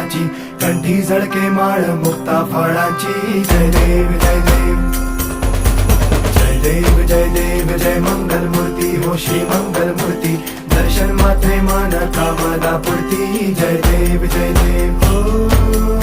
नामाची, कंठी झळके माळ मुक्ता फळाची. जय देव जय देव जय देव जय देव जय मंगल मूर्ती हो श्री मंगल मूर्ती. दर्शन मात्रे मन कामना पूर्ती. जय देव जय देव हो.